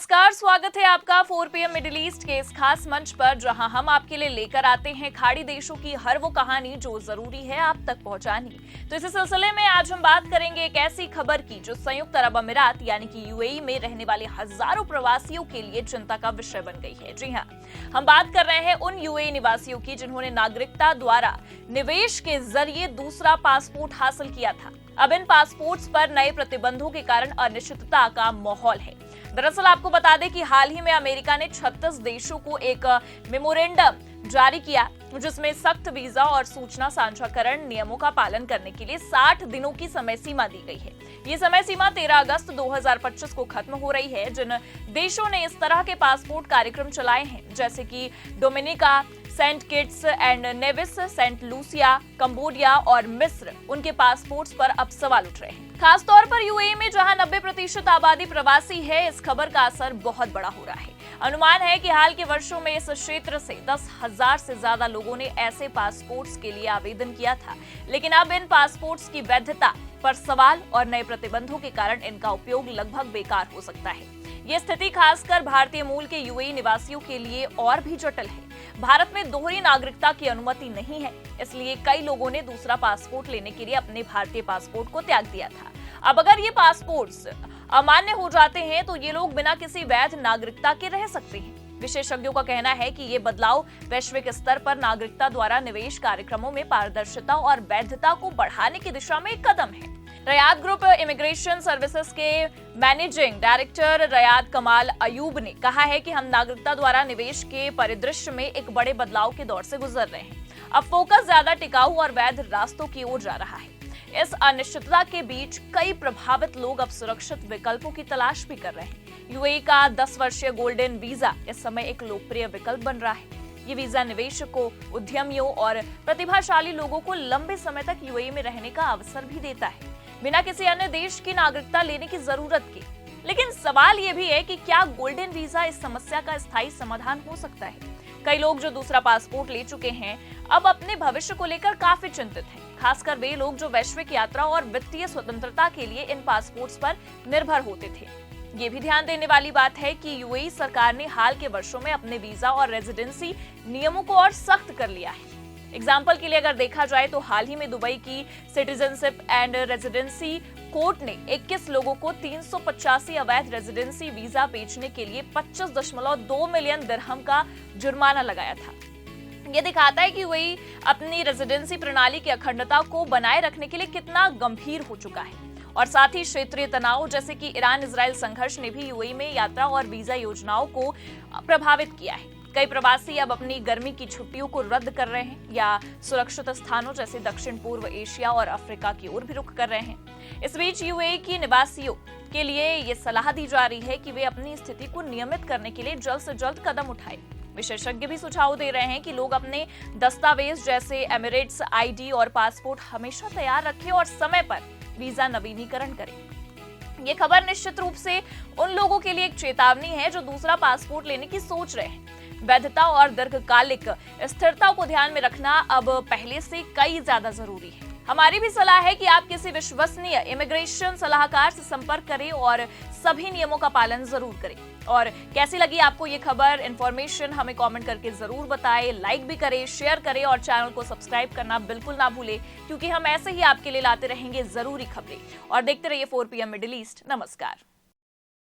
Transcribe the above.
नमस्कार, स्वागत है आपका 4 PM मिडिल ईस्ट के इस खास मंच पर, जहां हम आपके लिए लेकर आते हैं खाड़ी देशों की हर वो कहानी जो जरूरी है आप तक पहुंचानी। तो इसी सिलसिले में आज हम बात करेंगे एक ऐसी खबर की जो संयुक्त अरब अमीरात यानी कि यूएई में रहने वाले हजारों प्रवासियों के लिए चिंता का विषय बन गई है। जी हाँ, हम बात कर रहे हैं उन यूएई निवासियों की जिन्होंने नागरिकता द्वारा निवेश के जरिए दूसरा पासपोर्ट हासिल किया था। अब इन पासपोर्ट्स पर नए प्रतिबंधों के कारण अनिश्चितता का माहौल है। दरअसल आपको बता दें कि हाल ही में अमेरिका ने 36 देशों को एक मेमोरेंडम जारी किया जिसमें सख्त वीजा और सूचना साझाकरण नियमों का पालन करने के लिए 60 दिनों की समय सीमा दी गई है। ये समय सीमा 13 अगस्त 2025 को खत्म हो रही है। जिन देशों ने इस तरह के पासपोर्ट कार्यक्रम चलाए हैं जैसे कि Dominica, Saint Kitts and Nevis, Saint Lucia, Cambodia और मिस्र, उनके पासपोर्ट्स पर अब सवाल उठ रहे हैं। खासतौर पर यूएई में जहां 90% आबादी प्रवासी है, इस खबर का असर बहुत बड़ा हो रहा है। अनुमान है कि हाल के वर्षों में इस क्षेत्र से 10,000 से ज्यादा लोगों ने ऐसे पासपोर्ट्स के लिए आवेदन किया था, लेकिन अब इन पासपोर्ट्स की वैधता पर सवाल और नए प्रतिबंधों के कारण इनका उपयोग लगभग बेकार हो सकता है। ये स्थिति खासकर भारतीय मूल के यूएई निवासियों के लिए और भी जटिल है। भारत में दोहरी नागरिकता की अनुमति नहीं है, इसलिए कई लोगों ने दूसरा पासपोर्ट लेने के लिए अपने भारतीय पासपोर्ट को त्याग दिया था। अब अगर ये पासपोर्ट्स अमान्य हो जाते हैं तो ये लोग बिना किसी वैध नागरिकता के रह सकते हैं। विशेषज्ञों का कहना है कि ये बदलाव वैश्विक स्तर पर नागरिकता द्वारा निवेश कार्यक्रमों में पारदर्शिता और वैधता को बढ़ाने की दिशा में एक कदम है। रयाद ग्रुप इमिग्रेशन सर्विसेज के मैनेजिंग डायरेक्टर रयाद कमाल अयूब ने कहा है कि हम नागरिकता द्वारा निवेश के परिदृश्य में एक बड़े बदलाव के दौर से गुजर रहे हैं। अब फोकस ज्यादा टिकाऊ और वैध रास्तों की ओर जा रहा है। इस अनिश्चितता के बीच कई प्रभावित लोग अब सुरक्षित विकल्पों की तलाश भी कर रहे हैं। यूएई का 10 वर्षीय गोल्डन वीजा इस समय एक लोकप्रिय विकल्प बन रहा है। ये वीजा निवेशकों, उद्यमियों और प्रतिभाशाली लोगों को लंबे समय तक यूएई में रहने का अवसर भी देता है, बिना किसी अन्य देश की नागरिकता लेने की जरूरत के। लेकिन सवाल ये भी है कि क्या गोल्डन वीजा इस समस्या का स्थायी समाधान हो सकता है? कई लोग जो दूसरा पासपोर्ट ले चुके हैं अब अपने भविष्य को लेकर काफी चिंतित हैं, खासकर वे लोग जो वैश्विक यात्रा और वित्तीय स्वतंत्रता के लिए इन पासपोर्ट्स पर निर्भर होते थे। ये भी ध्यान देने वाली बात है कि यूएई सरकार ने हाल के वर्षों में अपने वीजा और रेजिडेंसी नियमों को और सख्त कर लिया है। एग्जाम्पल के लिए अगर देखा जाए तो हाल ही में दुबई की सिटीजनशिप एंड रेजिडेंसी कोर्ट ने 21 लोगों को 385 अवैध रेजिडेंसी वीजा बेचने के लिए 25.2 मिलियन दिरहम का जुर्माना लगाया था। ये दिखाता है कि यूएई अपनी रेजिडेंसी प्रणाली की अखंडता को बनाए रखने के लिए कितना गंभीर हो चुका है। और साथ ही क्षेत्रीय तनाव जैसे कि ईरान इजराइल संघर्ष ने भी यूएई में यात्रा और वीजा योजनाओं को प्रभावित किया है। कई प्रवासी अब अपनी गर्मी की छुट्टियों को रद्द कर रहे हैं या सुरक्षित स्थानों जैसे दक्षिण पूर्व एशिया और अफ्रीका की ओर भी रुख कर रहे हैं। इस बीच यूएई की निवासियों के लिए ये सलाह दी जा रही है कि वे अपनी स्थिति को नियमित करने के लिए जल्द से जल्द कदम उठाएं। विशेषज्ञ भी सुझाव दे रहे हैं कि लोग अपने दस्तावेज जैसे एमिरेट्स आईडी और पासपोर्ट हमेशा तैयार रखें और समय पर वीजा नवीनीकरण करें। ये खबर निश्चित रूप से उन लोगों के लिए एक चेतावनी है जो दूसरा पासपोर्ट लेने की सोच रहे हैं। वैधता और दीर्घकालिक स्थिरता को ध्यान में रखना अब पहले से कई ज्यादा जरूरी है। हमारी भी सलाह है कि आप किसी विश्वसनीय इमिग्रेशन सलाहकार से संपर्क करें और सभी नियमों का पालन जरूर करें। और कैसी लगी आपको ये खबर, इंफॉर्मेशन हमें कमेंट करके जरूर बताएं, लाइक भी करें, शेयर करें और चैनल को सब्सक्राइब करना बिल्कुल ना भूलें, क्योंकि हम ऐसे ही आपके लिए लाते रहेंगे जरूरी खबरें। और देखते रहिए 4 PM मिडिल ईस्ट। नमस्कार।